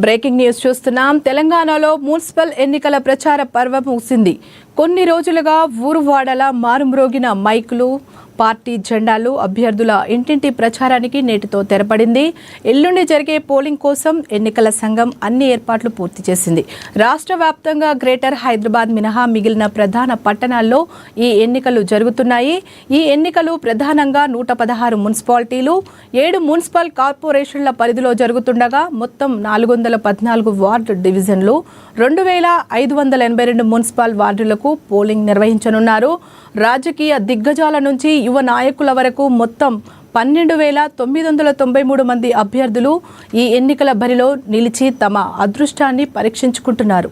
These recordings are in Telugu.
బ్రేకింగ్ న్యూస్ చూస్తున్నాం. తెలంగాణలో మున్సిపల్ ఎన్నికల ప్రచార పర్వం ముగిసింది. కొన్ని రోజులుగా ఊరువాడల మారుమ్రోగిన మైకులు, పార్టీ జెండాలు అభ్యర్థుల ఇంటింటి ప్రచారానికి నేటితో తెరపడింది. ఎల్లుండి జరిగే పోలింగ్ కోసం ఎన్నికల సంఘం అన్ని ఏర్పాట్లు పూర్తి చేసింది. రాష్ట్ర వ్యాప్తంగా గ్రేటర్ హైదరాబాద్ మినహా మిగిలిన ప్రధాన పట్టణాల్లో ఈ ఎన్నికలు జరుగుతున్నాయి. ఈ ఎన్నికలు ప్రధానంగా 116 మున్సిపాలిటీలు, 7 మున్సిపల్ కార్పొరేషన్ల పరిధిలో జరుగుతుండగా మొత్తం 414 వార్డు డివిజన్లు, 2582 మున్సిపల్ వార్డులకు పోలింగ్ నిర్వహించనున్నారు. రాజకీయ దిగ్గజాల నుంచి యువ నాయకుల వరకు మొత్తం 12,993 మంది అభ్యర్థులు ఈ ఎన్నికల బరిలో నిలిచి తమ అదృష్టాన్ని పరీక్షించుకుంటున్నారు.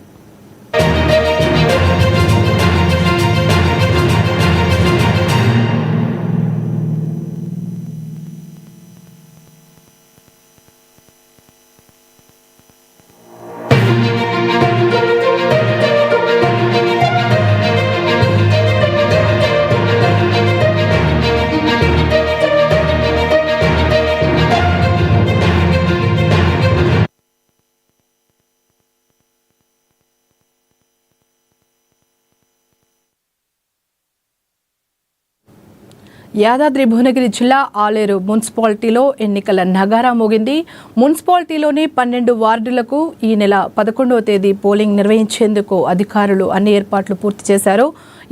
యాదాద్రి భువనగిరి జిల్లా ఆలేరు మున్సిపాలిటీలో ఎన్నికల నగారా మోగింది. మున్సిపాలిటీలోని 12 వార్డులకు ఈ నెల 11వ తేదీ పోలింగ్ నిర్వహించేందుకు అధికారులు అన్ని ఏర్పాట్లు పూర్తి చేశారు.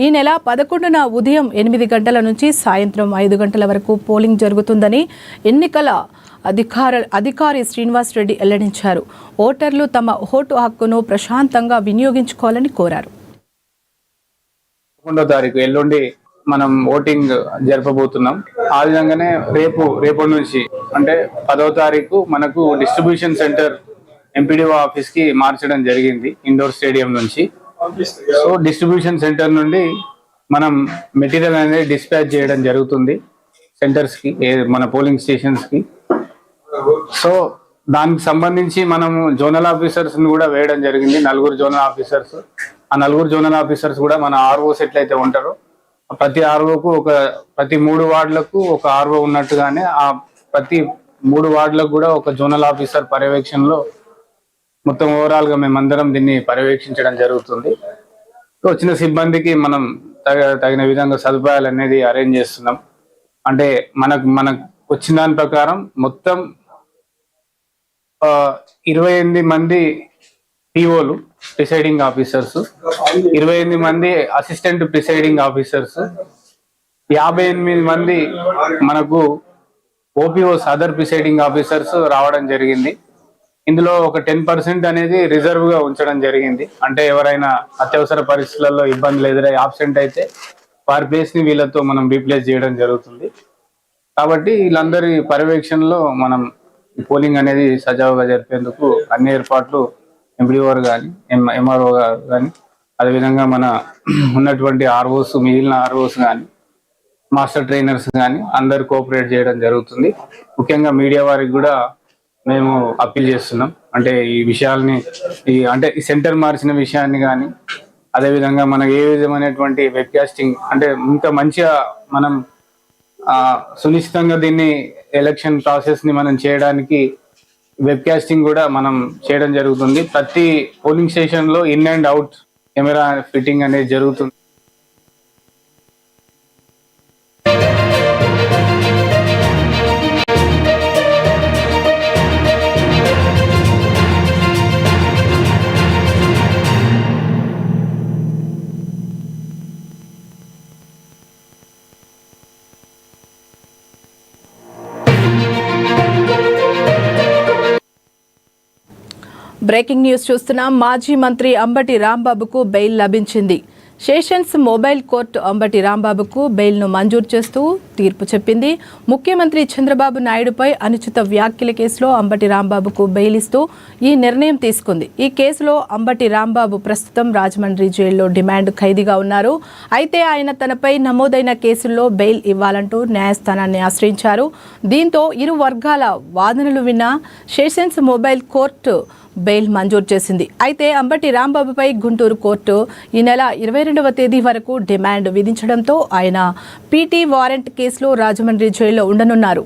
ఈ నెల 11న ఉదయం 8 గంటల నుంచి సాయంత్రం 5 గంటల వరకు పోలింగ్ జరుగుతుందని ఎన్నికల అధికారి శ్రీనివాస్ రెడ్డి వెల్లడించారు. ఓటర్లు తమ ఓటు హక్కును ప్రశాంతంగా వినియోగించుకోవాలని కోరారు. 11వ తారీఖు ఎల్లుండి మనం ఓటింగ్ జరపబోతున్నాం. ఆ విధంగానే రేపటి నుంచి అంటే 10వ తారీఖు మనకు డిస్ట్రిబ్యూషన్ సెంటర్ ఎంపీడీఓ ఆఫీస్ కి మార్చడం జరిగింది ఇండోర్ స్టేడియం నుంచి. సో డిస్ట్రిబ్యూషన్ సెంటర్ నుండి మనం మెటీరియల్ అనేది డిస్పాచ్ చేయడం జరుగుతుంది సెంటర్స్ కి, మన పోలింగ్ స్టేషన్స్ కి. సో దానికి సంబంధించి మనము జోనల్ ఆఫీసర్స్ ని కూడా వేయడం జరిగింది, 4 జోనల్ ఆఫీసర్స్. ఆ 4 జోనల్ ఆఫీసర్స్ కూడా మన ఆర్ఓస్ ఎట్లయితే ఉంటారో ప్రతి ఆర్ఓకు ప్రతి 3 వార్డులకు ఒక ఆర్ఓ ఉన్నట్టుగానే ఆ ప్రతి 3 వార్డులకు కూడా ఒక జోనల్ ఆఫీసర్ పర్యవేక్షణలో మొత్తం ఓవరాల్ గా మేమందరం దీన్ని పర్యవేక్షించడం జరుగుతుంది. వచ్చిన సిబ్బందికి మనం తగిన విధంగా సదుపాయాలు అనేది అరేంజ్ చేస్తున్నాం. అంటే మనకు వచ్చిన దాని ప్రకారం మొత్తం 28 మంది పిఓలు ప్రిసైడింగ్ ఆఫీసర్స్, 28 మంది అసిస్టెంట్ ప్రిసైడింగ్ ఆఫీసర్స్, 58 మంది మనకు ఓపీఓస్ అదర్ ప్రిసైడింగ్ ఆఫీసర్స్ రావడం జరిగింది. ఇందులో ఒక 10% అనేది రిజర్వ్ గా ఉంచడం జరిగింది. అంటే ఎవరైనా అత్యవసర పరిస్థితులలో ఇబ్బందులు ఎదురై ఆబ్సెంట్ అయితే వారి ప్లేస్ ని వీళ్ళతో మనం రీప్లేస్ చేయడం జరుగుతుంది. కాబట్టి వీళ్ళందరి పర్యవేక్షణలో మనం పోలింగ్ అనేది సజావుగా జరిపేందుకు అన్ని ఏర్పాట్లు ఎంపీడీఓ కానీ ఎంఆర్ఓ కానీ అదేవిధంగా మన ఉన్నటువంటి ఆర్ఓస్, మిగిలిన ఆర్ఓస్ కానీ మాస్టర్ ట్రైనర్స్ కానీ అందరు కోఆపరేట్ చేయడం జరుగుతుంది. ముఖ్యంగా మీడియా వారికి కూడా మేము అప్పీల్ చేస్తున్నాం. అంటే ఈ విషయాల్ని ఈ సెంటర్ మార్చిన విషయాన్ని కానీ అదేవిధంగా మనకు ఏ విధమైనటువంటి వెబ్కాస్టింగ్ అంటే ఇంకా మంచిగా మనం సునిశ్చితంగా దీన్ని ఎలక్షన్ ప్రాసెస్ ని మనం చేయడానికి వెబ్కాస్టింగ్ కూడా మనం చేయడం జరుగుతుంది. ప్రతి పోలింగ్ స్టేషన్ లో in and out camera fitting అనేది జరుగుతుంది. బ్రేకింగ్ న్యూస్ చూస్తున్నాం. మాజీ మంత్రి అంబటి రాంబాబుకు బెయిల్ లభించింది. సెషన్స్ మొబైల్ కోర్టు అంబటి రాంబాబుకు బెయిల్ను మంజూరు చేస్తూ తీర్పు చెప్పింది. ముఖ్యమంత్రి చంద్రబాబు నాయుడుపై అనుచిత వ్యాఖ్యల కేసులో అంబటి రాంబాబుకు బెయిల్ ఇస్తూ ఈ నిర్ణయం తీసుకుంది. ఈ కేసులో అంబటి రాంబాబు ప్రస్తుతం రాజమండ్రి జైల్లో డిమాండ్ ఖైదీగా ఉన్నారు. అయితే ఆయన తనపై నమోదైన కేసుల్లో బెయిల్ ఇవ్వాలంటూ న్యాయస్థానాన్ని ఆశ్రయించారు. దీంతో ఇరు వర్గాల వాదనలు విన్న సెషన్స్ మొబైల్ కోర్టు బెయిల్ మంజూరు చేసింది. అయితే అంబటి రాంబాబుపై గుంటూరు కోర్టు ఈ నెల 22వ తేదీ వరకు డిమాండ్ విధించడంతో ఆయన పీటీ వారెంట్ కేసులో రాజమండ్రి జైల్లో ఉండనున్నారు.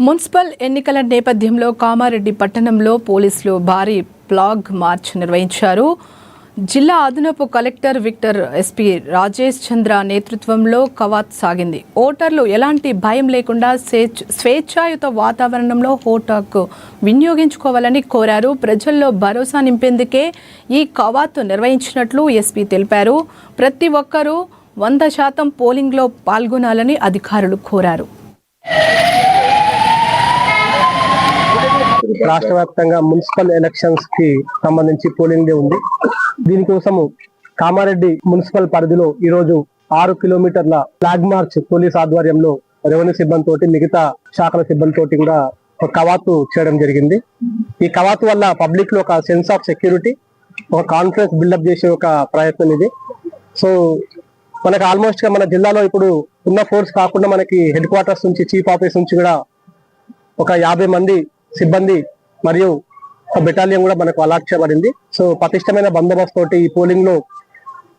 మున్సిపల్ ఎన్నికల నేపథ్యంలో కామారెడ్డి పట్టణంలో పోలీసులు భారీ ఫ్లాగ్ మార్చ్ నిర్వహించారు. జిల్లా అదనపు కలెక్టర్ విక్టర్, ఎస్పీ రాజేష్ చంద్ర నేతృత్వంలో కవాత్ సాగింది. ఓటర్లు ఎలాంటి భయం లేకుండా స్వేచ్ఛాయుత వాతావరణంలో ఓటుకు వినియోగించుకోవాలని కోరారు. ప్రజల్లో భరోసా నింపేందుకే ఈ కవాత్ నిర్వహించినట్లు ఎస్పీ తెలిపారు. ప్రతి ఒక్కరూ 100% పోలింగ్లో పాల్గొనాలని అధికారులు కోరారు. రాష్ట్ర వ్యాప్తంగా మున్సిపల్ ఎలక్షన్స్ కి సంబంధించి పోలింగ్ డే ఉంది. దీనికోసము కామారెడ్డి మున్సిపల్ పరిధిలో ఈ రోజు 6 కిలోమీటర్ల ఫ్లాగ్ మార్చ్ పోలీస్ ఆధ్వర్యంలో రెవెన్యూ సిబ్బంది తోటి, మిగతా శాఖల సిబ్బంది తోటి కూడా ఒక కవాతు చేయడం జరిగింది. ఈ కవాతు వల్ల పబ్లిక్ లో ఒక సెన్స్ ఆఫ్ సెక్యూరిటీ, ఒక కాన్ఫిడెన్స్ బిల్డప్ చేసే ఒక ప్రయత్నం ఇది. సో మనకు ఆల్మోస్ట్ గా మన జిల్లాలో ఇప్పుడు ఉన్న ఫోర్స్ కాకుండా మనకి హెడ్ క్వార్టర్స్ నుంచి, చీఫ్ ఆఫీస్ నుంచి కూడా ఒక 50 మంది సిబ్బంది మరియు ఒక బెటాలియన్ కూడా మనకు అలాట్ చేయబడింది. సో పటిష్టమైన బందోబస్తు తోటి ఈ పోలింగ్ లో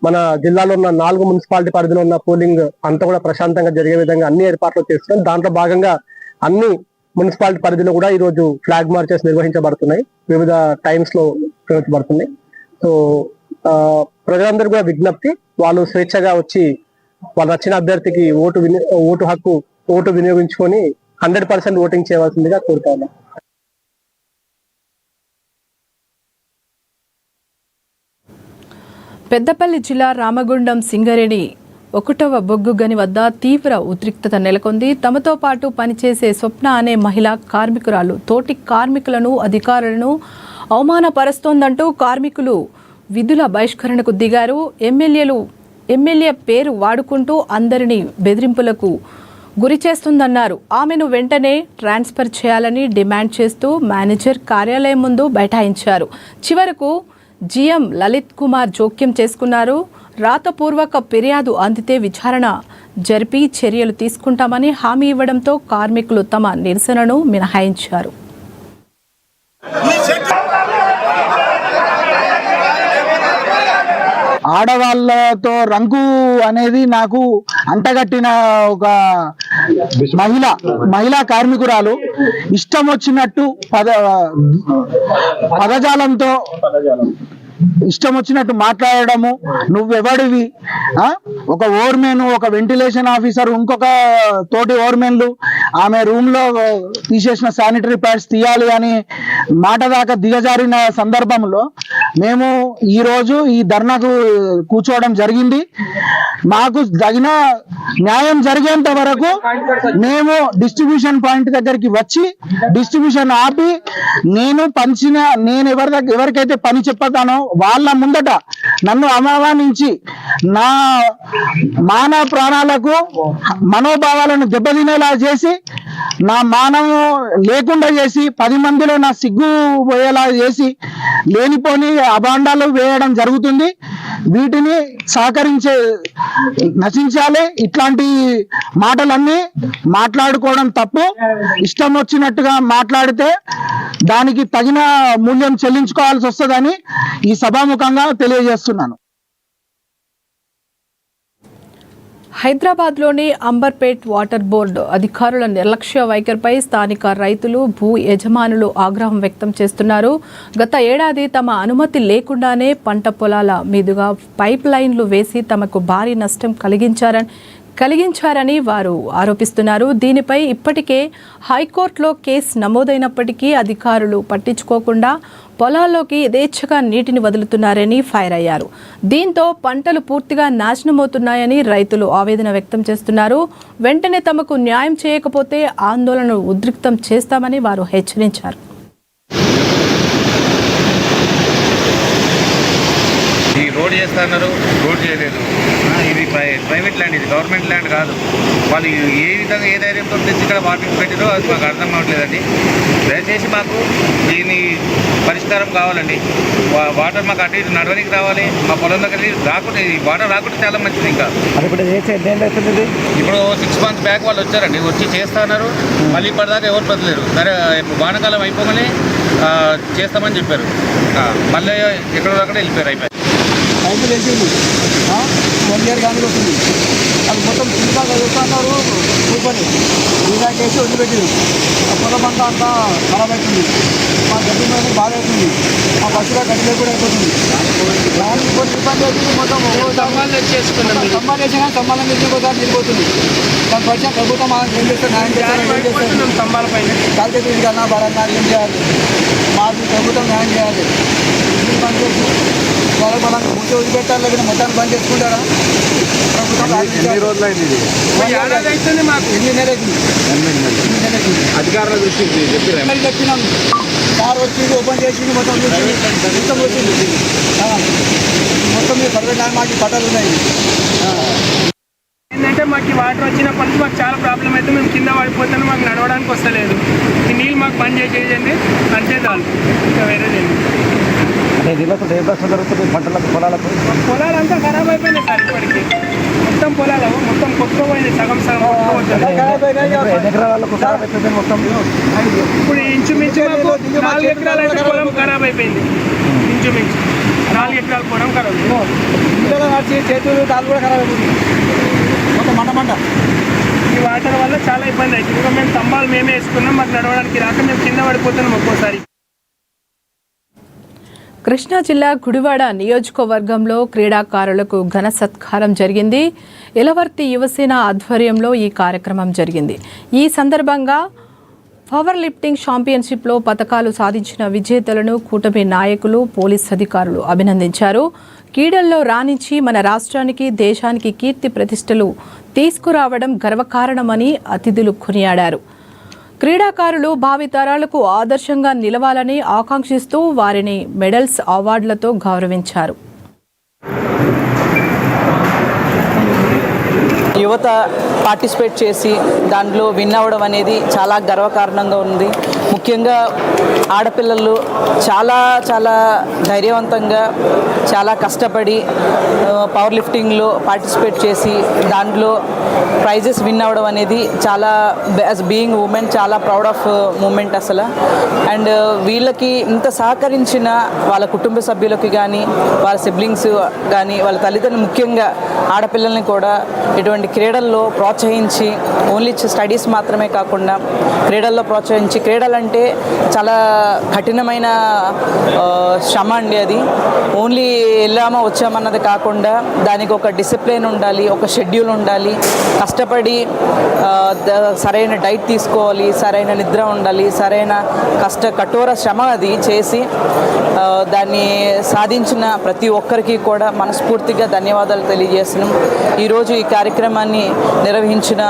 మన జిల్లాలో ఉన్న 4 మున్సిపాలిటీ పరిధిలో ఉన్న పోలింగ్ అంతా కూడా ప్రశాంతంగా జరిగే విధంగా అన్ని ఏర్పాట్లు చేస్తున్నాం. దాంట్లో భాగంగా అన్ని మున్సిపాలిటీ పరిధిలో కూడా ఈ రోజు ఫ్లాగ్ మార్చెస్ నిర్వహించబడుతున్నాయి, వివిధ టైమ్స్ లో నిర్వహించబడుతున్నాయి. సో ప్రజలందరూ కూడా విజ్ఞప్తి, వాళ్ళు స్వేచ్ఛగా వచ్చి వాళ్ళు నచ్చిన అభ్యర్థికి ఓటు వినియోగించుకొని 100% ఓటింగ్ చేయవలసిందిగా కోరుతా ఉన్నాం. పెద్దపల్లి జిల్లా రామగుండం సింగరేణి 1వ బొగ్గు గని వద్ద తీవ్ర ఉద్రిక్తత నెలకొంది. తమతో పాటు పనిచేసే స్వప్న అనే మహిళా కార్మికురాలు తోటి కార్మికులను, అధికారులను అవమానపరుస్తోందంటూ కార్మికులు విధుల బహిష్కరణకు దిగారు. ఎమ్మెల్యే పేరు వాడుకుంటూ అందరినీ బెదిరింపులకు గురి చేస్తుందన్నారు. ఆమెను వెంటనే ట్రాన్స్ఫర్ చేయాలని డిమాండ్ చేస్తూ మేనేజర్ కార్యాలయం ముందు బైఠాయించారు. చివరకు జీఎం లలిత్ కుమార్ జోక్యం చేసుకున్నారు. రాతపూర్వక ఫిర్యాదు అందితే విచారణ జరిపి చర్యలు తీసుకుంటామని హామీ ఇవ్వడంతో కార్మికులు తమ నిరసనను మినహాయించారు. ఆడవాళ్ళతో రంకు అనేది నాకు అంటగట్టిన ఒక మహిళా కార్మికురాలు ఇష్టం వచ్చినట్టు పదజాలంతో ఇష్టం వచ్చినట్టు మాట్లాడము. నువ్వెవడివి, ఒక ఓర్మెన్, ఒక వెంటిలేషన్ ఆఫీసర్, ఇంకొక తోటి ఓర్మెన్లు ఆమె రూమ్ లో తీసేసిన శానిటరీ ప్యాడ్స్ తీయాలి అని మాట దాకా దిగజారిన సందర్భంలో మేము ఈ రోజు ఈ ధర్నాకు కూర్చోవడం జరిగింది. మాకు తగిన న్యాయం జరిగేంత వరకు మేము డిస్ట్రిబ్యూషన్ పాయింట్ దగ్గరికి వచ్చి డిస్ట్రిబ్యూషన్ ఆపి నేను ఎవరికైతే పని చెప్పతానో వాళ్ళ ముందట నన్ను అవమానించి నా మానవ ప్రాణాలకు, మనోభావాలను దెబ్బతినేలా చేసి, నా మానవం లేకుండా చేసి, 10 మందిలో నా సిగ్గు పోయేలా చేసి లేనిపోని అభాండాలు వేయడం జరుగుతుంది. వీటిని నశించాలి. ఇట్లాంటి మాటలన్నీ మాట్లాడుకోవడం తప్పు. ఇష్టం వచ్చినట్టుగా మాట్లాడితే దానికి తగిన మూల్యం చెల్లించుకోవాల్సి వస్తుందని ఈ సభాముఖంగా తెలియజేస్తున్నాను. హైదరాబాద్లోని అంబర్పేట్ వాటర్ బోర్డు అధికారుల నిర్లక్ష్య వైఖరిపై స్థానిక రైతులు, భూ యజమానులు ఆగ్రహం వ్యక్తం చేస్తున్నారు. గత ఏడాది తమ అనుమతి లేకుండానే పంట పొలాల మీదుగా పైప్ లైన్లు వేసి తమకు భారీ నష్టం కలిగించారని వారు ఆరోపిస్తున్నారు. దీనిపై ఇప్పటికే హైకోర్టులో కేసు నమోదైనప్పటికీ అధికారులు పట్టించుకోకుండా పొలాల్లోకి యథేచ్ఛగా నీటిని వదులుతున్నారని ఫైర్ అయ్యారు. దీంతో పంటలు పూర్తిగా నాశనమవుతున్నాయని రైతులు ఆవేదన వ్యక్తం చేస్తున్నారు. వెంటనే తమకు న్యాయం చేయకపోతే ఆందోళనను ఉద్రిక్తం చేస్తామని వారు హెచ్చరించారు. ఈ రోడ్ చేస్తున్నారు, రోడ్ చేయలేదు. ఇది ప్రైవేట్ ల్యాండ్, ఇది గవర్నమెంట్ ల్యాండ్ కాదు. వాళ్ళు ఏ విధంగా ఏ ధైర్యంతో తెచ్చి ఇక్కడ వాటిని పెట్టారో అది మాకు అర్థం అవ్వట్లేదండి. దయచేసి మాకు దీని పరిష్కారం కావాలండి. వాటర్ మాకు అటు ఇటు నడవడానికి రావాలి. మా పొలం దగ్గర రాకుంటే, ఈ వాటర్ రాకుంటే చాలా మంచిది. ఇంకా ఇప్పుడు 6 months బ్యాక్ వాళ్ళు వచ్చారండి, వచ్చి చేస్తున్నారు. మళ్ళీ ఇప్పటిదాకా ఎవరు బదలేరు. సరే వానాకాలం అయిపోగానే చేస్తామని చెప్పారు. మళ్ళీ ఎక్కడో అక్కడ వెళ్ళిపోయారు. అయిపోయారు. రైతు వేసింది 1 ఇయర్ కానీ వస్తుంది. అది మొత్తం ఇంకా చదువుతున్నారు కూర్చొని వీళ్ళకేసి వదిలిపెట్టింది. ఆ పొలం అంతా ఖరాబ్ అవుతుంది. మా గడ్డి మీద బాగా అవుతుంది. మా బస్సులో గడ్డి కూడా అయిపోతుంది. దానికి కొన్ని ఇబ్బంది అవుతుంది. మొత్తం సమ్మాన్ వేసినా సమ్మానం వేసిన నిలిపోతుంది. దాని పరిచయం ప్రభుత్వం ఏం చేస్తారు, న్యాయం చేస్తారు. స్తంభాల పైన కాలికేసి కన్నా బలంగా ఏం చేయాలి, మాకు ప్రభుత్వం న్యాయం చేయాలి. బంద్ చేసి వాళ్ళ మనం ముందు వదిలిపెట్టాలి, లేకపోతే మొత్తాన్ని బంద్ చేసుకుంటారా ప్రభుత్వం? ఎన్ని రోజులైంది ఇది? మాకు 8 నెలలకి అధికారుల దృష్టికి చెప్పినాం. కార్ వచ్చింది, ఓపెన్ చేసింది, మొత్తం మొత్తం వచ్చింది. మొత్తం మీరు ప్రైవేట్ మాకు పట్టాలు ఉన్నాయి. ఏంటంటే మాకు వాటర్ వచ్చినప్పటి నుంచి మాకు చాలా ప్రాబ్లం అయితే మేము కింద పడిపోతాను, మాకు నడవడానికి వస్తలేదు. ఈ నీళ్ళు మాకు బంద్ చేసేయండి అంతే చాలు, ఇంకా వేరేదేంటి. పొలాలంతా ఖరాబ్ అయిపోయినాయి సార్. ఇప్పటికి మొత్తం పొలాలు మొత్తం కొట్టుకోపోయింది, సగం ఇప్పుడు ఇంచుమించు 4 ఎకరాలు అయితే పొలం ఖరాబ్ అయిపోయింది. ఇంచుమించు 4 ఎకరాల పొలం ఖరాబ్, చేతులు కాలు కూడా ఖరాబ్ అయిపోయింది మొత్తం మంట. ఈ వాటర్ వల్ల చాలా ఇబ్బంది అవుతుంది. ఇంకా మేము స్తంభాలు మేమే వేసుకున్నాం, మాకు నడవడానికి రాక మేము కింద పడిపోతున్నాం ఒక్కోసారి. కృష్ణా జిల్లా గుడివాడ నియోజకవర్గంలో క్రీడాకారులకు ఘన సత్కారం జరిగింది. ఎలవర్తి యువసేన ఆధ్వర్యంలో ఈ కార్యక్రమం జరిగింది. ఈ సందర్భంగా పవర్ లిఫ్టింగ్ ఛాంపియన్షిప్లో పతకాలు సాధించిన విజేతలను కూటమి నాయకులు, పోలీస్ అధికారులు అభినందించారు. క్రీడల్లో రాణించి మన రాష్ట్రానికి, దేశానికి కీర్తి ప్రతిష్టలు తీసుకురావడం గర్వకారణమని అతిథులు కొనియాడారు. క్రీడాకారులు భావితరాలకు ఆదర్శంగా నిలవాలని ఆకాంక్షిస్తూ వారిని మెడల్స్, అవార్డులతో గౌరవించారు. యువత పార్టిసిపేట్ చేసి దాంట్లో విన్ అవ్వడం అనేది చాలా గర్వకారణంగా ఉంది. ముఖ్యంగా ఆడపిల్లలు చాలా చాలా ధైర్యవంతంగా, చాలా కష్టపడి పవర్ లిఫ్టింగ్లో పార్టిసిపేట్ చేసి దాంట్లో ప్రైజెస్ విన్ అవ్వడం అనేది చాలా, యాజ్ బీయింగ్ ఉమెన్, చాలా ప్రౌడ్ ఆఫ్ మూమెంట్ అసలు. అండ్ వీళ్ళకి ఇంత సహకరించిన వాళ్ళ కుటుంబ సభ్యులకి కానీ, వాళ్ళ సిబ్లింగ్స్ కానీ, వాళ్ళ తల్లిదండ్రులు, ముఖ్యంగా ఆడపిల్లల్ని కూడా ఇటువంటి క్రీడల్లో ప్రోత్సహించి, ఓన్లీ స్టడీస్ మాత్రమే కాకుండా క్రీడల్లో ప్రోత్సహించి, క్రీడలంటే చాలా కఠినమైన శ్రమ అండి. అది ఓన్లీ వెళ్ళామా వచ్చామన్నది కాకుండా దానికి ఒక డిసిప్లిన్ ఉండాలి, ఒక షెడ్యూల్ ఉండాలి, కష్టపడి సరైన డైట్ తీసుకోవాలి, సరైన నిద్ర ఉండాలి, సరైన కఠోర శ్రమ అది చేసి దాన్ని సాధించిన ప్రతి ఒక్కరికి కూడా మనస్ఫూర్తిగా ధన్యవాదాలు తెలియజేస్తున్నాం. ఈరోజు ఈ కార్యక్రమాన్ని నిర్వహించిన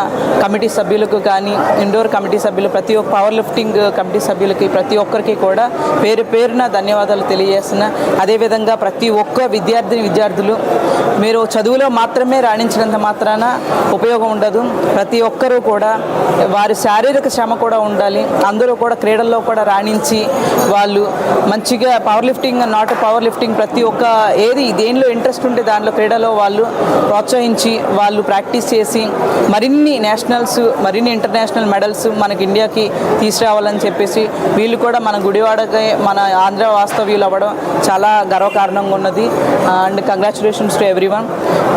కమిటీ సభ్యులకు కానీ, ఇండోర్ కమిటీ సభ్యులు, ప్రతి ఒక్క పవర్ లిఫ్టింగ్ కమిటీ సభ్యులకి, ప్రతి ఒక్కరికి కూడా పేరు పేరున ధన్యవాదాలు తెలియజేస్తున్నా. అదేవిధంగా ప్రతి ఒక్క విద్యార్థులు మీరు చదువులో మాత్రమే రాణించినంత మాత్రాన ఉపయోగం ఉండదు. ప్రతి ఒక్కరూ కూడా వారి శారీరక శ్రమ కూడా ఉండాలి. అందరూ కూడా క్రీడల్లో కూడా రాణించి వాళ్ళు మంచిగా power lifting, not power lifting, ప్రతి ఒక్క దేనిలో ఇంట్రెస్ట్ ఉంటే దానిలో క్రీడలో వాళ్ళు ప్రోత్సహించి వాళ్ళు ప్రాక్టీస్ చేసి మరిన్ని నేషనల్స్, మరిన్ని ఇంటర్నేషనల్ మెడల్స్ మనకి ఇండియాకి తీసుకురావాలని చెప్పేసి వీళ్ళు కూడా మన గుడివాడకి, మన ఆంధ్ర వాస్తవ్యులు అవ్వడం చాలా గర్వకారణంగా ఉన్నది. And congratulations to everyone.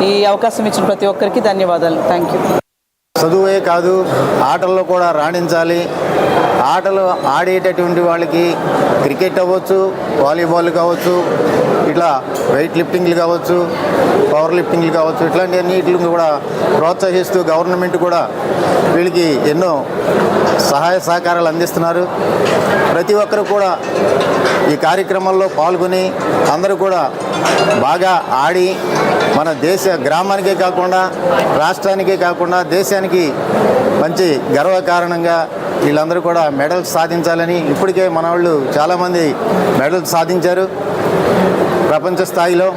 ఈ అవకాశం ఇచ్చిన ప్రతి ఒక్కరికి ధన్యవాదాలు. Thank you. చదువే కాదు, ఆటల్లో కూడా రాణించాలి. ఆటలు ఆడేటటువంటి వాళ్ళకి క్రికెట్ అవ్వచ్చు, వాలీబాల్ కావచ్చు, ఇట్లా వెయిట్ లిఫ్టింగ్లు కావచ్చు, పవర్ లిఫ్టింగ్లు కావచ్చు, ఇట్లాంటి అన్నిటిని కూడా ప్రోత్సహిస్తూ గవర్నమెంట్ కూడా వీళ్ళకి ఎన్నో సహాయ సహకారాలు అందిస్తున్నారు. ప్రతి ఒక్కరు కూడా ఈ కార్యక్రమంలో పాల్గొని అందరూ కూడా బాగా ఆడి మన దేశ గ్రామానికే కాకుండా, రాష్ట్రానికే కాకుండా దేశానికి మంచి గర్వకారణంగా వీళ్ళందరూ కూడా మెడల్స్ సాధించాలని, ఇప్పటికే మన వాళ్ళు చాలామంది మెడల్స్ సాధించారు ప్రపంచ స్థాయిలో.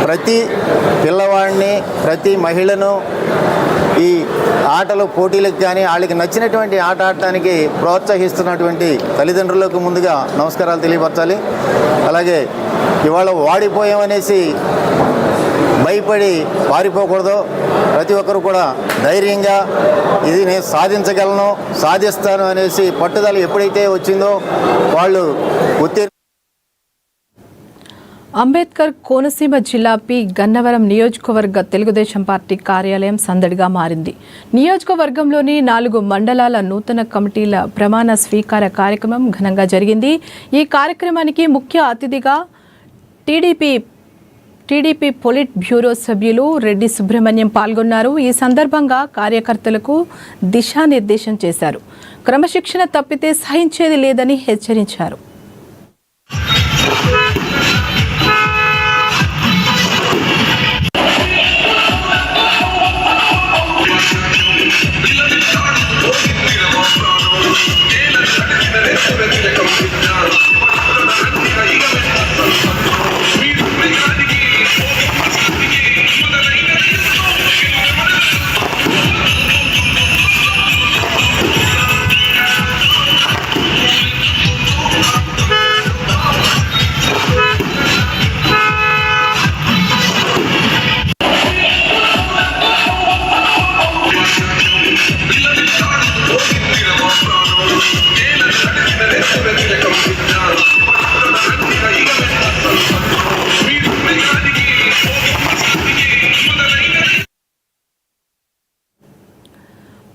ప్రతి పిల్లవాడిని, ప్రతి మహిళను ఈ ఆటలు పోటీలకు కానీ వాళ్ళకి నచ్చినటువంటి ఆట ఆడటానికి ప్రోత్సహిస్తున్నటువంటి తల్లిదండ్రులకు ముందుగా నమస్కారాలు తెలియపరచాలి. అలాగే ఇవాళ వాడిపోయామనేసి భయపడి పారిపోకూడదు. ప్రతి ఒక్కరు కూడా ధైర్యంగా ఇది నేను సాధించగలను, సాధిస్తాను అనేసి పట్టుదల ఎప్పుడైతే వచ్చిందో వాళ్ళు అంబేద్కర్ కోనసీమ జిల్లా పి గన్నవరం నియోజకవర్గ తెలుగుదేశం పార్టీ కార్యాలయం సందడిగా మారింది. నియోజకవర్గంలోని 4 మండలాల నూతన కమిటీల ప్రమాణ స్వీకార కార్యక్రమం ఘనంగా జరిగింది. ఈ కార్యక్రమానికి ముఖ్య అతిథిగా టీడీపీ పొలిట్ బ్యూరో సభ్యులు రెడ్డి సుబ్రహ్మణ్యం పాల్గొన్నారు. ఈ సందర్భంగా కార్యకర్తలకు దిశానిర్దేశం చేశారు. క్రమశిక్షణ తప్పితే సహించేది లేదని హెచ్చరించారు.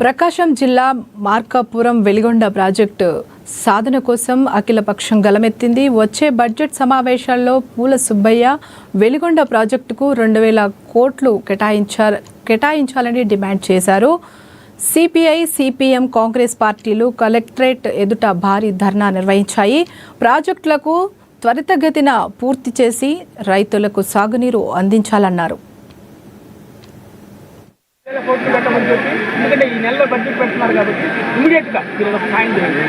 ప్రకాశం జిల్లా మార్కాపురం వెలిగొండ ప్రాజెక్టు సాధన కోసం అఖిలపక్షం గలమెత్తింది. వచ్చే బడ్జెట్ సమావేశాల్లో పూల సుబ్బయ్య వెలిగొండ ప్రాజెక్టుకు 2,000 కోట్లు కేటాయించాలని డిమాండ్ చేశారు. సిపిఐ, సిపిఎం, కాంగ్రెస్ పార్టీలు కలెక్టరేట్ ఎదుట భారీ ధర్నా నిర్వహించాయి. ప్రాజెక్టులకు త్వరితగతిన పూర్తి చేసి రైతులకు సాగునీరు అందించాలన్నారు. ఎందుకంటే ఈ నెలలో బడ్జెట్ పెడుతున్నారు కాబట్టి ఇమీడియట్ గా మీరు సాయం చేయండి.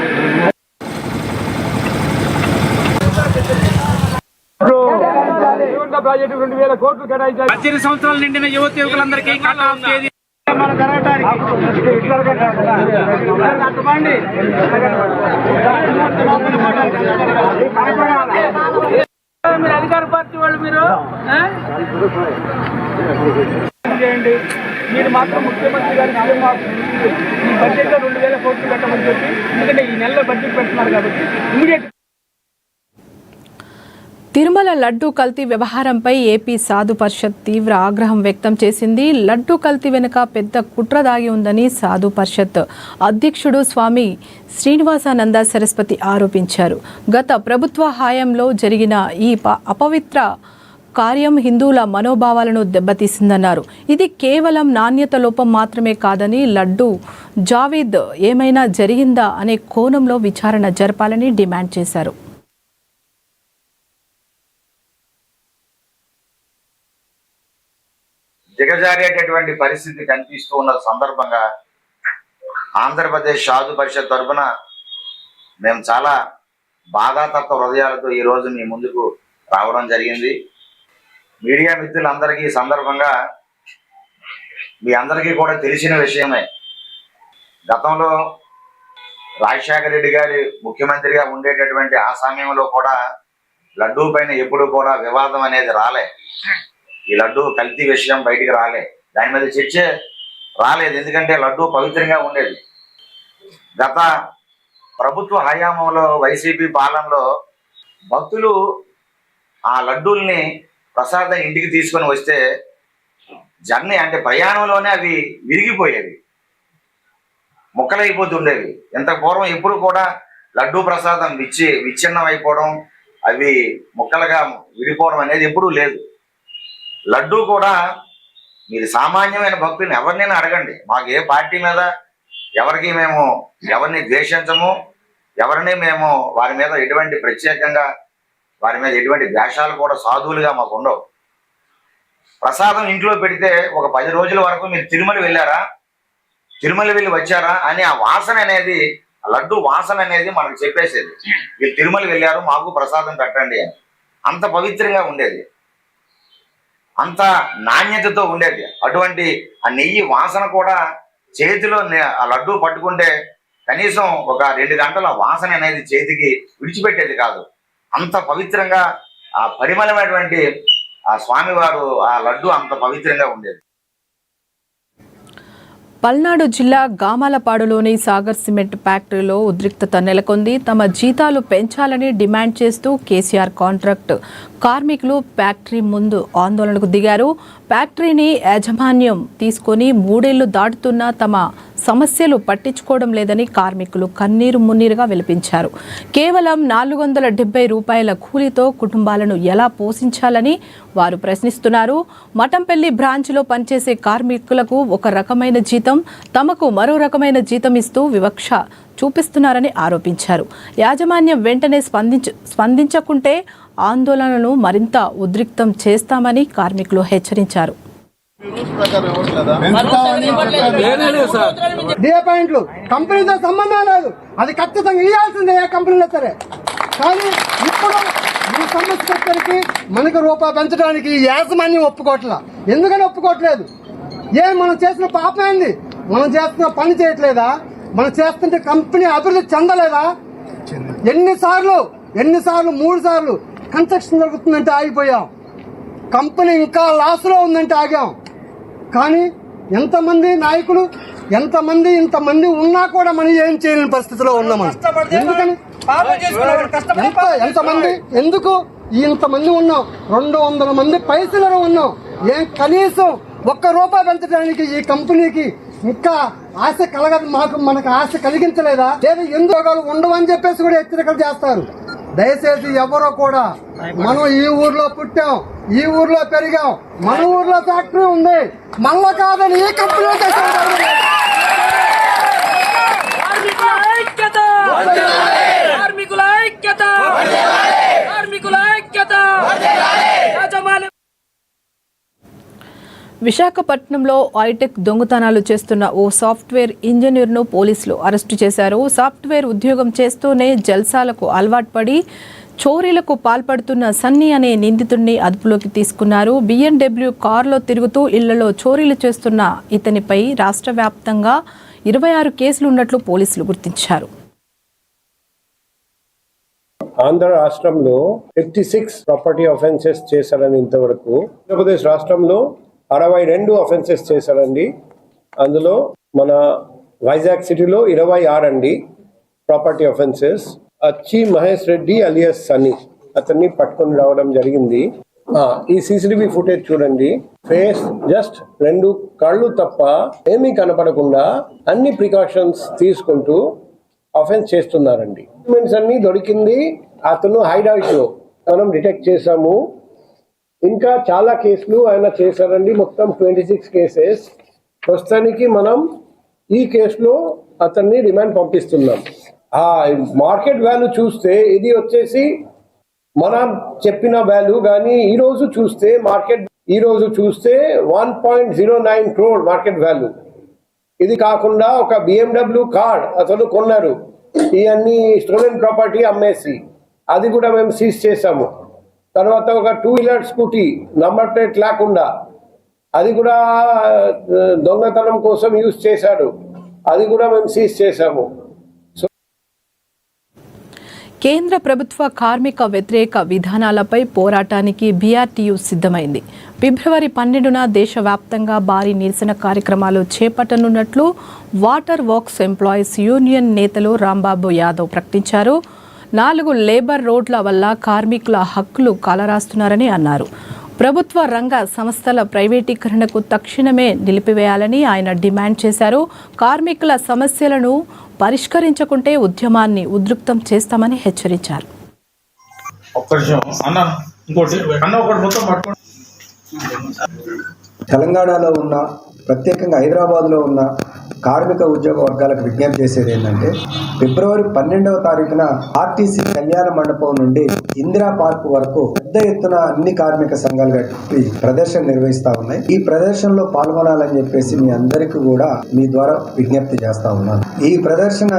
ప్రాజెక్టు 2,000 కోట్లు కేటాయించాలి. 18 సంవత్సరాలు నిండిన యువకులందరికీ కట్ ఆఫ్ తేదీ మన జరగటానికి మీరు అధికార పార్టీ వాళ్ళు మీరు చేయండి. మీరు మాత్రం ముఖ్యమంత్రి గారికి ఈ బడ్జెట్లో 2,000 కోట్లు పెట్టమని చెప్పి, ఎందుకంటే ఈ నెలలో బడ్జెట్ పెడుతున్నారు కాబట్టి ఇమీడియట్. తిరుమల లడ్డూ కల్తీ వ్యవహారంపై ఏపీ సాధు పరిషత్ తీవ్ర ఆగ్రహం వ్యక్తం చేసింది. లడ్డూ కల్తీ వెనుక పెద్ద కుట్ర దాగి ఉందని సాధు పరిషత్ అధ్యక్షుడు స్వామి శ్రీనివాసానంద సరస్వతి ఆరోపించారు. గత ప్రభుత్వ హయాంలో జరిగిన ఈ అపవిత్ర కార్యం హిందువుల మనోభావాలను దెబ్బతీసిందన్నారు. ఇది కేవలం నాణ్యత లోపం మాత్రమే కాదని, లడ్డూ జావేద్ ఏమైనా జరిగిందా అనే కోణంలో విచారణ జరపాలని డిమాండ్ చేశారు. దిగజారేటటువంటి పరిస్థితి కనిపిస్తూ ఉన్న సందర్భంగా ఆంధ్రప్రదేశ్ సాధు పరిషత్ తరఫున మేము చాలా బాధాతత్వ హృదయాలతో ఈరోజు మీ ముందుకు రావడం జరిగింది. మీడియా మిత్రులందరికీ ఈ సందర్భంగా మీ అందరికీ కూడా తెలిసిన విషయమే, గతంలో రాజశేఖర రెడ్డి గారి ముఖ్యమంత్రిగా ఉండేటటువంటి ఆ సమయంలో కూడా లడ్డూ పైన ఎప్పుడు కూడా వివాదం అనేది రాలే. ఈ లడ్డూ కల్తీ విషయం బయటికి రాలే, దాని మీద చర్చే రాలేదు. ఎందుకంటే లడ్డూ పవిత్రంగా ఉండేది. గత ప్రభుత్వ హయాంలో వైసీపీ పాలనలో భక్తులు ఆ లడ్డూల్ని ప్రసాదం ఇంటికి తీసుకొని వస్తే జర్నీ అంటే ప్రయాణంలోనే అవి విరిగిపోయేవి, ముక్కలైపోతుండేవి. ఇంత పూర్వం ఎప్పుడు కూడా లడ్డూ ప్రసాదం విచ్ఛిన్నం అయిపోవడం, అవి ముక్కలుగా విడిపోవడం అనేది ఎప్పుడూ లేదు. లడ్డూ కూడా మీరు సామాన్యమైన భక్తుల్ని ఎవరినైనా అడగండి, మాకు ఏ పార్టీ మీద ఎవరిని ద్వేషించము, ఎవరిని మేము వారి మీద ఎటువంటి ప్రత్యేకంగా వారి మీద ఎటువంటి ద్వేషాలు కూడా సాధువులుగా మాకు ఉండవు. ప్రసాదం ఇంట్లో పెడితే ఒక 10 రోజుల వరకు మీరు తిరుమల వెళ్ళారా, తిరుమల వెళ్ళి వచ్చారా అని ఆ వాసన అనేది, ఆ లడ్డు వాసన అనేది మనకు చెప్పేసేది, మీరు తిరుమల వెళ్ళారు మాకు ప్రసాదం పెట్టండి అని. అంత పవిత్రంగా ఉండేది, అంత నాణ్యతతో ఉండేది. అటువంటి ఆ నెయ్యి వాసన కూడా చేతిలో ఆ లడ్డు పట్టుకుంటే కనీసం ఒక 2 గంటల వాసన అనేది చేతికి విడిచిపెట్టేది కాదు. అంత పవిత్రంగా ఆ పరిమళమైనటువంటి ఆ స్వామివారు ఆ లడ్డు అంత పవిత్రంగా ఉండేది. పల్నాడు జిల్లా గామాలపాడులోని సాగర్ సిమెంట్ ఫ్యాక్టరీలో ఉద్రిక్తత నెలకొంది. తమ జీతాలు పెంచాలని డిమాండ్ చేస్తూ కేసీఆర్ కాంట్రాక్ట్ కార్మికులు ఫ్యాక్టరీ ముందు ఆందోళనకు దిగారు. ఫ్యాక్టరీని యాజమాన్యం తీసుకొని 3 ఏళ్లు దాటుతున్నా తమ సమస్యలు పట్టించుకోవడం లేదని కార్మికులు కన్నీరు మున్నీరుగా విలపించారు. కేవలం 470 రూపాయల కూలీతో కుటుంబాలను ఎలా పోషించాలని వారు ప్రశ్నిస్తున్నారు. మఠంపల్లి బ్రాంచ్లో పనిచేసే కార్మికులకు ఒక రకమైన జీతం, తమకు మరో రకమైన జీతం ఇస్తూ వివక్ష చూపిస్తున్నారని ఆరోపించారు. యాజమాన్యం వెంటనే స్పందించకుంటే ఆందోళనను మరింత ఉద్రిక్తం చేస్తామని కార్మికులు హెచ్చరించారు. పాయింట్లు కంపెనీతో సంబంధం లేదు, అది ఖచ్చితంగా ఇవ్వాల్సిందే ఏ కంపెనీలో సరే. కానీ ఇప్పుడు ఈ సమస్య వచ్చరికి మనకు రూపాయి పెంచడానికి యాజమాన్యం ఒప్పుకోవట్లా. ఎందుకని ఒప్పుకోవట్లేదు? మనం చేసిన పాపం ఏంది? మనం చేస్తున్న పని చేయట్లేదా? మనం చేస్తుంటే కంపెనీ అభివృద్ధి చెందలేదా? ఎన్నిసార్లు 3 సార్లు కన్స్ట్రక్షన్ జరుగుతుందంటే ఆగిపోయాం. కంపెనీ ఇంకా లాస్లో ఉందంటే ఆగాం. కానీ ఎంతమంది నాయకులు ఇంతమంది ఉన్నా కూడా మనం ఏం చేయలేని పరిస్థితిలో ఉన్నాం. ఎందుకని ఎంతమంది ఎందుకు ఇంతమంది ఉన్నాం? 200 మంది పైసలు ఉన్నాం. కనీసం 1 రూపాయి పెంచడానికి ఈ కంపెనీకి ఇంకా ఆశ కలగదు. మనకు ఆశ కలిగించలేదా? లేదా ఎందుకు ఉండవని చెప్పేసి కూడా హెచ్చరికలు చేస్తారు. దయచేసి ఎవరో కూడా మనం ఈ ఊర్లో పుట్టాం, ఈ ఊర్లో పెరిగాం, మన ఊర్లో ఫ్యాక్టరీ ఉంది, మళ్ళా కాదని ఈ కంపెనీ విశాఖపట్నంలో హైటెక్ దొంగతనాలు చేస్తున్న ఓ సాఫ్ట్వేర్ ఇంజనీర్ను పోలీసులు అరెస్టు చేశారు. సాఫ్ట్వేర్ ఉద్యోగం చేస్తూనే జల్సాలకు అలవాటు పడి చోరీలకు పాల్పడుతున్న సన్నీ అనే నిందితుడిని అదుపులోకి తీసుకున్నారు. BMW కారులో తిరుగుతూ ఇళ్లలో చోరీలు చేస్తున్న ఇతనిపై రాష్ట్ర వ్యాప్తంగా 26 కేసులు ఉన్నట్లు పోలీసులు గుర్తించారు. ఆంధ్ర రాష్ట్రంలో 56 ప్రాపర్టీ అఫెన్సెస్ చేశారని ఇంతవరకు. ఆంధ్రప్రదేశ్ రాష్ట్రంలో 62 అఫెన్సెస్ చేశారండి. అందులో మన వైజాగ్ సిటీలో 26 అండి ప్రాపర్టీ అఫెన్సెస్. అచ్చి మహేష్ రెడ్డి అలియాస్ సన్నీ అతన్ని పట్టుకొని రావడం జరిగింది. ఈ CCTV ఫుటేజ్ చూడండి. ఫేస్ జస్ట్ 2 కళ్ళు తప్ప ఏమీ కనపడకుండా అన్ని ప్రికాషన్స్ తీసుకుంటూ అఫెన్స్ చేస్తున్నారండి. డాక్యుమెంట్స్ అన్ని దొరికింది. అతను హైడౌట్ లో మనం డిటెక్ట్ చేశాము. ఇంకా చాలా కేసులు ఆయన చేశారండి. మొత్తం 26 కేసెస్. ప్రస్తుతానికి మనం ఈ కేసులో అతన్ని రిమాండ్ పంపిస్తున్నాం. మార్కెట్ వాల్యూ చూస్తే ఇది వచ్చేసి మనం చెప్పిన వాల్యూ, కానీ ఈ రోజు చూస్తే 1.09 crore మార్కెట్ వాల్యూ. ఇది కాకుండా ఒక BMW కార్ అతను కొన్నారు. ఇవన్నీ స్టోలెన్ ప్రాపర్టీ అమ్మేసి అది కూడా మేము సీజ్ చేశాము. తర్వాత ఒక 2-wheeler స్కూటీ నంబర్ ప్లేట్ లేకుండా అది కూడా దొంగతనం కోసం యూజ్ చేశాడు. అది కూడా మేము సీజ్ చేశాము. కేంద్ర ప్రభుత్వ కార్మిక వ్యతిరేక విధానాలపై పోరాటానికి BRTU సిద్ధమైంది. ఫిబ్రవరి 12న దేశవ్యాప్తంగా భారీ నిరసన కార్యక్రమాలు చేపట్టనున్నట్లు వాటర్ వర్క్స్ ఎంప్లాయీస్ యూనియన్ నేతలు రాంబాబు యాదవ్ ప్రకటించారు. 4 లేబర్ రోడ్ల వల్ల కార్మికుల హక్కులు కాలరాస్తున్నారని అన్నారు. ప్రభుత్వ రంగ సంస్థల ప్రైవేటీకరణకు తక్షణమే నిలిపివేయాలని ఆయన డిమాండ్ చేశారు. కార్మికుల సమస్యలను పరిష్కరించకుంటే ఉద్యమాన్ని ఉధృతం చేస్తామని హెచ్చరించారు. తెలంగాణలో ఉన్న, ప్రత్యేకంగా హైదరాబాద్లో ఉన్న కార్మిక ఉద్యోగ వర్గాలకు విజ్ఞప్తి చేసేది ఏంటంటే, ఫిబ్రవరి 12వ తారీఖున RTC కళ్యాణ మండపం నుండి ఇందిరా పార్క్ వరకు పెద్ద ఎత్తున అన్ని కార్మిక సంఘాలు కలిపి ప్రదర్శన నిర్వహిస్తా ఉన్నాయి. ఈ ప్రదర్శనలో పాల్గొనాలని చెప్పేసి మీ అందరికీ కూడా మీ ద్వారా విజ్ఞప్తి చేస్తా ఉన్నాను. ఈ ప్రదర్శన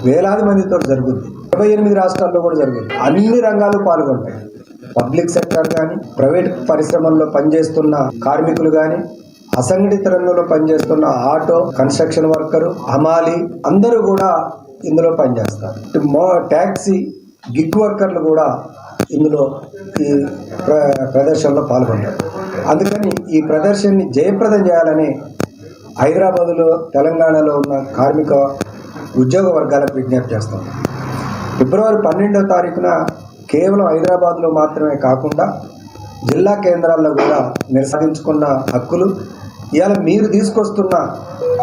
వేలాది మందితో జరుగుతుంది. 28 రాష్ట్రాల్లో కూడా జరుగుతుంది. అన్ని రంగాలు పాల్గొంటాయి. పబ్లిక్ సెక్టర్ కానీ, ప్రైవేట్ పరిశ్రమల్లో పనిచేస్తున్న కార్మికులు కానీ, అసంఘటిత రంగంలో పనిచేస్తున్న ఆటో, కన్స్ట్రక్షన్ వర్కరు, హమాలి అందరూ కూడా ఇందులో పనిచేస్తారు. ట్యాక్సీ, గిగ్ వర్కర్లు కూడా ఇందులో ఈ ప్రదర్శనలో పాల్గొంటారు. అందుకని ఈ ప్రదర్శనని జయప్రదం చేయాలని హైదరాబాదులో తెలంగాణలో ఉన్న కార్మిక ఉద్యోగ వర్గాలకు విజ్ఞప్తి చేస్తాం. ఫిబ్రవరి 12వ తారీఖున కేవలం హైదరాబాద్లో మాత్రమే కాకుండా జిల్లా కేంద్రాల్లో కూడా నిరసించుకున్న హక్కులు ఇవాళ మీరు తీసుకొస్తున్న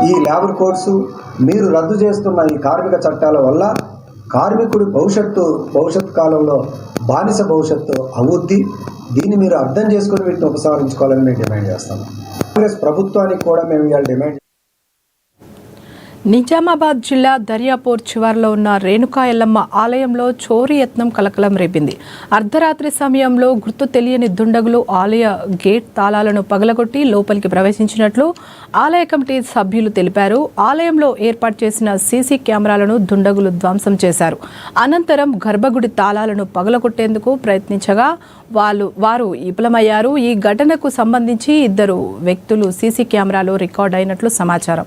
ఈ లేబర్ కోడ్సు, మీరు రద్దు చేస్తున్న ఈ కార్మిక చట్టాల వల్ల కార్మికుడి భవిష్యత్ కాలంలో బానిస భవిష్యత్తు అవుద్ది. దీన్ని మీరు అర్థం చేసుకుని వీటిని ఉపసంహరించుకోవాలని మేము డిమాండ్ చేస్తాం. కాంగ్రెస్ ప్రభుత్వానికి కూడా మేము ఇవాళ డిమాండ్. నిజామాబాద్ జిల్లా దర్యాపూర్ చివర్లో ఉన్న రేణుకా ఎల్లమ్మ ఆలయంలో చోరీ యత్నం కలకలం రేపింది. అర్ధరాత్రి సమయంలో గుర్తు తెలియని దుండగులు ఆలయ గేట్ తాళాలను పగలగొట్టి లోపలికి ప్రవేశించినట్లు ఆలయ కమిటీ సభ్యులు తెలిపారు. ఆలయంలో ఏర్పాటు చేసిన సీసీ కెమెరాలను దుండగులు ధ్వంసం చేశారు. అనంతరం గర్భగుడి తాళాలను పగలగొట్టేందుకు ప్రయత్నించగా వారు విఫలమయ్యారు. ఈ ఘటనకు సంబంధించి 2 వ్యక్తులు సీసీ కెమెరాలో రికార్డ్ అయినట్లు సమాచారం.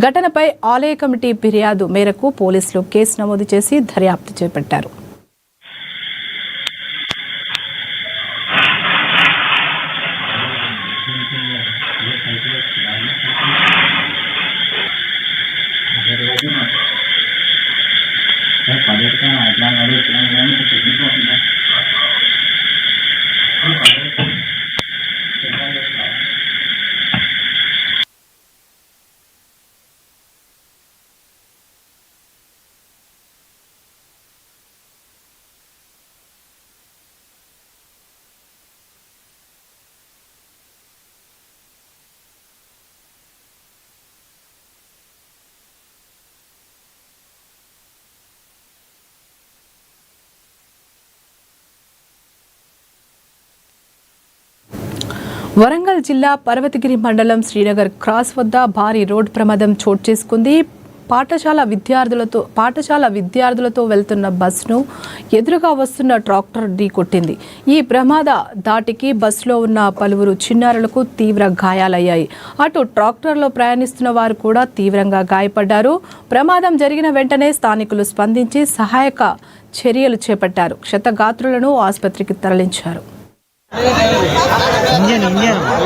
ఘటనపై ఆలయ కమిటీ ఫిర్యాదు మేరకు పోలీసులు కేసు నమోదు చేసి దర్యాప్తు చేపట్టారు. వరంగల్ జిల్లా పర్వతగిరి మండలం శ్రీనగర్ క్రాస్ వద్ద భారీ రోడ్డు ప్రమాదం చోటు చేసుకుంది. పాఠశాల విద్యార్థులతో వెళ్తున్న బస్సును ఎదురుగా వస్తున్న ట్రాక్టర్ ఢీకొట్టింది. ఈ ప్రమాద దాటికి బస్సులో ఉన్న పలువురు చిన్నారులకు తీవ్ర గాయాలయ్యాయి. అటు ట్రాక్టర్లో ప్రయాణిస్తున్న వారు కూడా తీవ్రంగా గాయపడ్డారు. ప్రమాదం జరిగిన వెంటనే స్థానికులు స్పందించి సహాయక చర్యలు చేపట్టారు. క్షతగాత్రులను ఆసుపత్రికి తరలించారు. Yeah.